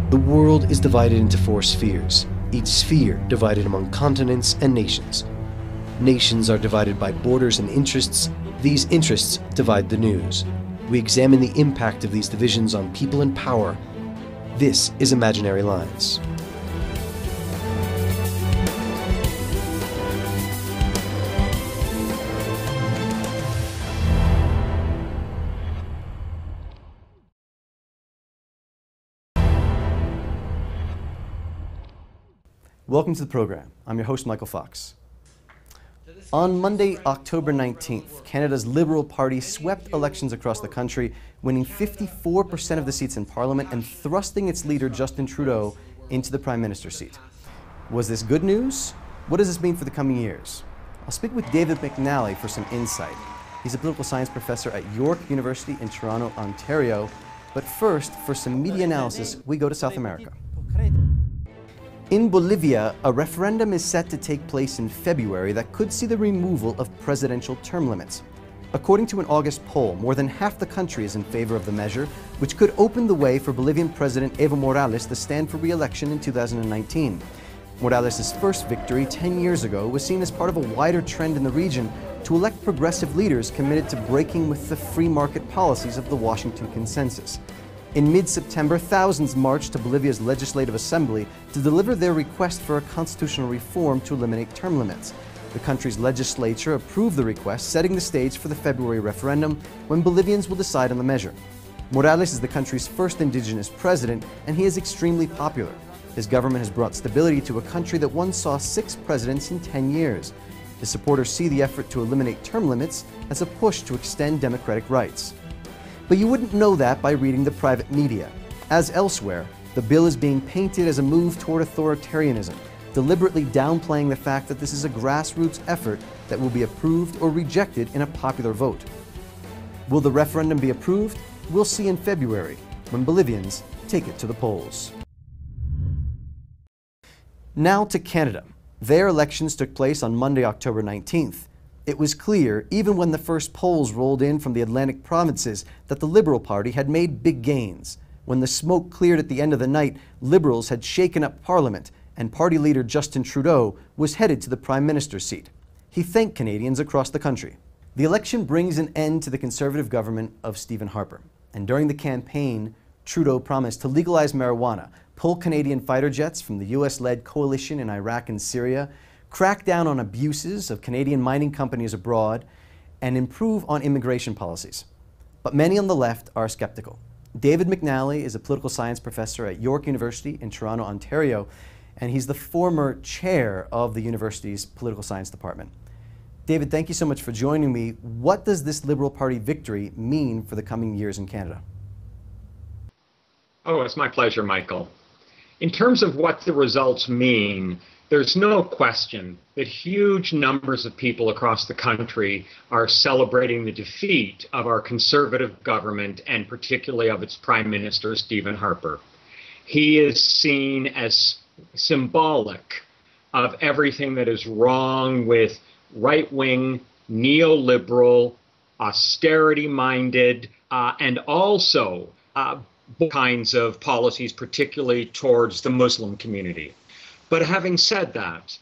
The world is divided into 4 spheres, each sphere divided among continents and nations. Nations are divided by borders and interests. These interests divide the news. We examine the impact of these divisions on people and power. This is Imaginary Lines. Welcome to the program. I'm your host, Michael Fox. On Monday, October 19th, Canada's Liberal Party swept elections across the country, winning 54% of the seats in Parliament and thrusting its leader, Justin Trudeau, into the Prime Minister seat. Was this good news? What does this mean for the coming years? I'll speak with David McNally for some insight. He's a political science professor at York University in Toronto, Ontario. But first, for some media analysis, we go to South America. In Bolivia, a referendum is set to take place in February that could see the removal of presidential term limits. According to an August poll, more than half the country is in favor of the measure, which could open the way for Bolivian President Evo Morales to stand for re-election in 2019. Morales' first victory 10 years ago was seen as part of a wider trend in the region to elect progressive leaders committed to breaking with the free market policies of the Washington Consensus. In mid-September, thousands marched to Bolivia's Legislative Assembly to deliver their request for a constitutional reform to eliminate term limits. The country's legislature approved the request, setting the stage for the February referendum, when Bolivians will decide on the measure. Morales is the country's first indigenous president, and he is extremely popular. His government has brought stability to a country that once saw 6 presidents in 10 years. His supporters see the effort to eliminate term limits as a push to extend democratic rights. But you wouldn't know that by reading the private media. As elsewhere, the bill is being painted as a move toward authoritarianism, deliberately downplaying the fact that this is a grassroots effort that will be approved or rejected in a popular vote. Will the referendum be approved? We'll see in February, when Bolivians take it to the polls. Now to Canada. Their elections took place on Monday, October 19th. It was clear, even when the first polls rolled in from the Atlantic provinces, that the Liberal Party had made big gains. When the smoke cleared at the end of the night, Liberals had shaken up Parliament, and party leader Justin Trudeau was headed to the Prime Minister's seat. He thanked Canadians across the country. The election brings an end to the Conservative government of Stephen Harper. And during the campaign, Trudeau promised to legalize marijuana, pull Canadian fighter jets from the US-led coalition in Iraq and Syria, crack down on abuses of Canadian mining companies abroad, and improve on immigration policies. But many on the left are skeptical. David McNally is a political science professor at York University in Toronto, Ontario, and he's the former chair of the university's political science department. David, thank you so much for joining me. What does this Liberal Party victory mean for the coming years in Canada? Oh, it's my pleasure, Michael. In terms of what the results mean, there's no question that huge numbers of people across the country are celebrating the defeat of our Conservative government and particularly of its Prime Minister, Stephen Harper. He is seen as symbolic of everything that is wrong with right-wing, neoliberal, austerity-minded, and also kinds of policies, particularly towards the Muslim community. But having said that,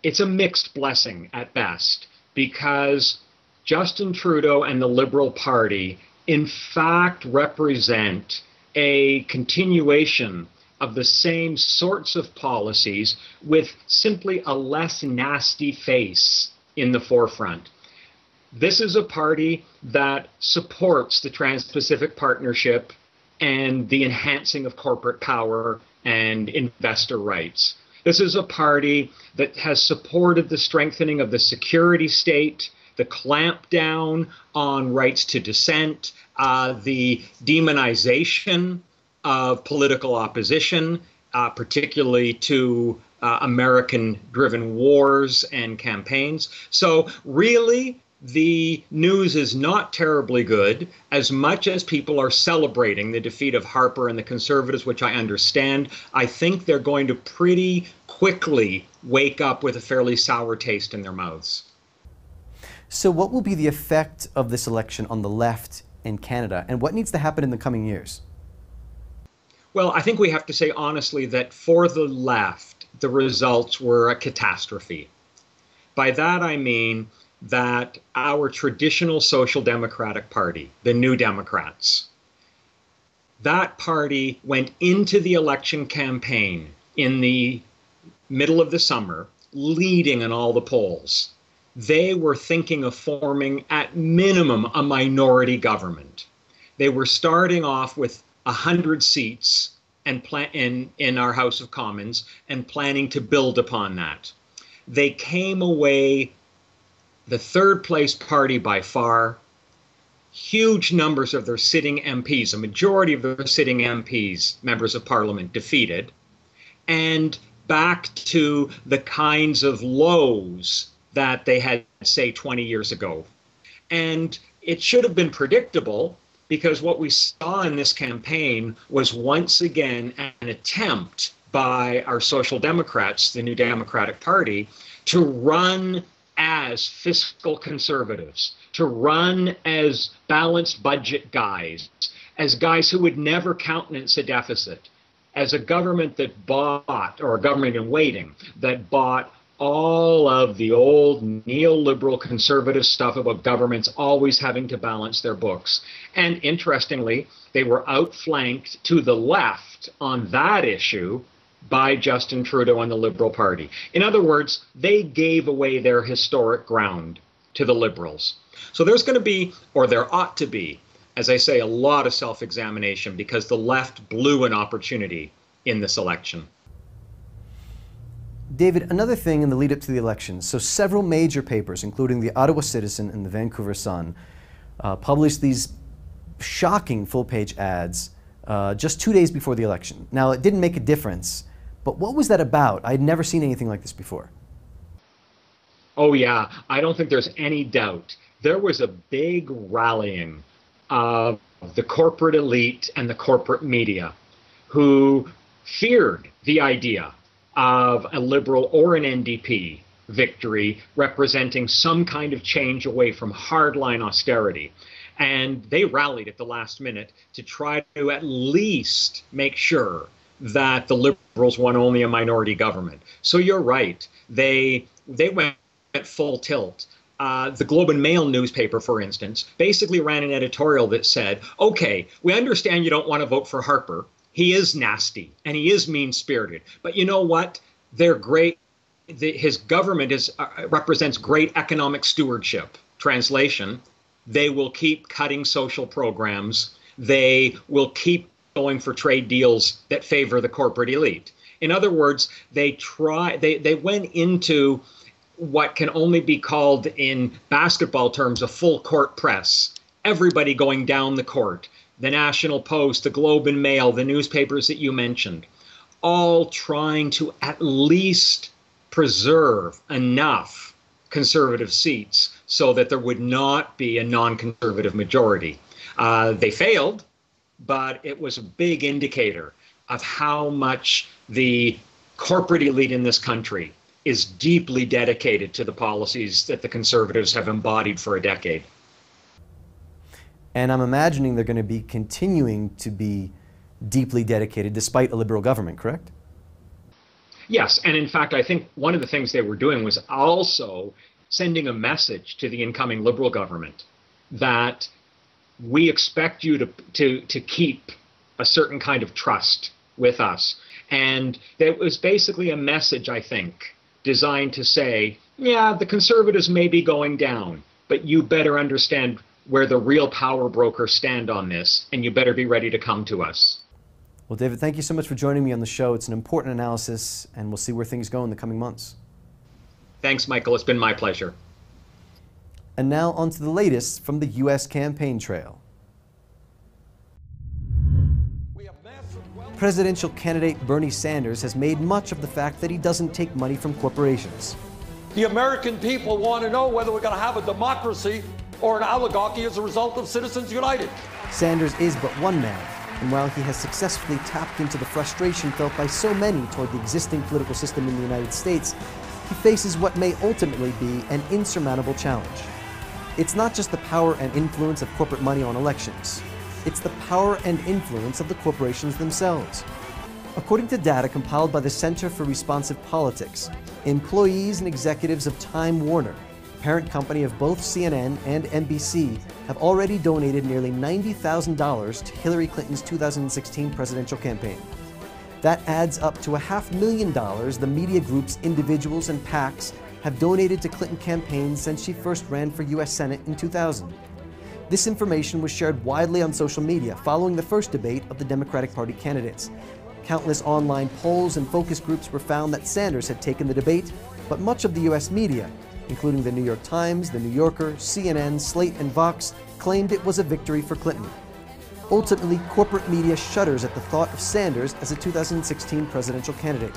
it's a mixed blessing at best, because Justin Trudeau and the Liberal Party, in fact, represent a continuation of the same sorts of policies with simply a less nasty face in the forefront. This is a party that supports the Trans-Pacific Partnership and the enhancing of corporate power and investor rights. This is a party that has supported the strengthening of the security state, the clampdown on rights to dissent, the demonization of political opposition, particularly to American-driven wars and campaigns. So really, the news is not terribly good, as much as people are celebrating the defeat of Harper and the Conservatives, which I understand. I think they're going to pretty quickly wake up with a fairly sour taste in their mouths. So what will be the effect of this election on the left in Canada, and what needs to happen in the coming years? Well, I think we have to say honestly that for the left, the results were a catastrophe. By that I mean that our traditional social democratic party, the New Democrats, that party went into the election campaign in the middle of the summer, leading in all the polls. They were thinking of forming, at minimum, a minority government. They were starting off with 100 seats and in our House of Commons and planning to build upon that. They came away the third place party by far. Huge numbers of their sitting MPs, a majority of their sitting MPs, members of parliament, defeated, and back to the kinds of lows that they had, say, 20 years ago. And it should have been predictable, because what we saw in this campaign was once again an attempt by our Social Democrats, the New Democratic Party, to run as fiscal conservatives, to run as balanced budget guys, as guys who would never countenance a deficit, as a government that bought, or a government in waiting, that bought all of the old neoliberal conservative stuff about governments always having to balance their books. And interestingly, they were outflanked to the left on that issue by Justin Trudeau and the Liberal Party. In other words, they gave away their historic ground to the Liberals. So there's going to be, or there ought to be, as I say, a lot of self-examination, because the left blew an opportunity in this election. David, another thing in the lead up to the elections, so several major papers, including the Ottawa Citizen and the Vancouver Sun, published these shocking full-page ads just 2 days before the election. Now, it didn't make a difference, but what was that about? I'd never seen anything like this before. Oh yeah, I don't think there's any doubt. There was a big rallying of the corporate elite and the corporate media who feared the idea of a Liberal or an NDP victory representing some kind of change away from hardline austerity. And they rallied at the last minute to try to at least make sure that the Liberals won only a minority government. So you're right. They went at full tilt. The Globe and Mail newspaper, for instance, basically ran an editorial that said, okay, we understand you don't want to vote for Harper. He is nasty and he is mean-spirited. But you know what? They're great. His government represents great economic stewardship. Translation, they will keep cutting social programs. They will keep going for trade deals that favor the corporate elite. In other words, they went into what can only be called in basketball terms a full court press. Everybody going down the court. The National Post, the Globe and Mail, the newspapers that you mentioned, all trying to at least preserve enough conservative seats so that there would not be a non-conservative majority. They failed, but it was a big indicator of how much the corporate elite in this country is deeply dedicated to the policies that the Conservatives have embodied for a decade. And I'm imagining they're going to be continuing to be deeply dedicated despite a Liberal government, correct? Yes, and in fact, I think one of the things they were doing was also sending a message to the incoming Liberal government that we expect you to keep a certain kind of trust with us. And it was basically a message, I think, designed to say, yeah, the Conservatives may be going down, but you better understand where the real power brokers stand on this, and you better be ready to come to us. Well, David, thank you so much for joining me on the show. It's an important analysis, and we'll see where things go in the coming months. Thanks, Michael. It's been my pleasure. And now on to the latest from the U.S. campaign trail. Presidential candidate Bernie Sanders has made much of the fact that he doesn't take money from corporations. The American people want to know whether we're going to have a democracy or an oligarchy as a result of Citizens United. Sanders is but one man, and while he has successfully tapped into the frustration felt by so many toward the existing political system in the United States, he faces what may ultimately be an insurmountable challenge. It's not just the power and influence of corporate money on elections. It's the power and influence of the corporations themselves. According to data compiled by the Center for Responsive Politics, employees and executives of Time Warner, parent company of both CNN and NBC, have already donated nearly $90,000 to Hillary Clinton's 2016 presidential campaign. That adds up to $500,000 the media groups, individuals, and PACs have donated to Clinton campaigns since she first ran for U.S. Senate in 2000. This information was shared widely on social media following the first debate of the Democratic Party candidates. Countless online polls and focus groups were found that Sanders had taken the debate, but much of the U.S. media, including the New York Times, the New Yorker, CNN, Slate, and Vox, claimed it was a victory for Clinton. Ultimately, corporate media shudders at the thought of Sanders as a 2016 presidential candidate.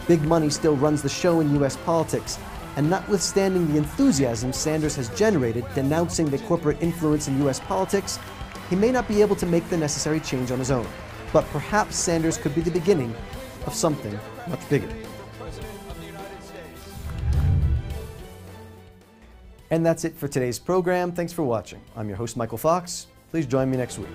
Big money still runs the show in U.S. politics, and notwithstanding the enthusiasm Sanders has generated denouncing the corporate influence in U.S. politics, he may not be able to make the necessary change on his own. But perhaps Sanders could be the beginning of something much bigger. And that's it for today's program. Thanks for watching. I'm your host, Michael Fox. Please join me next week.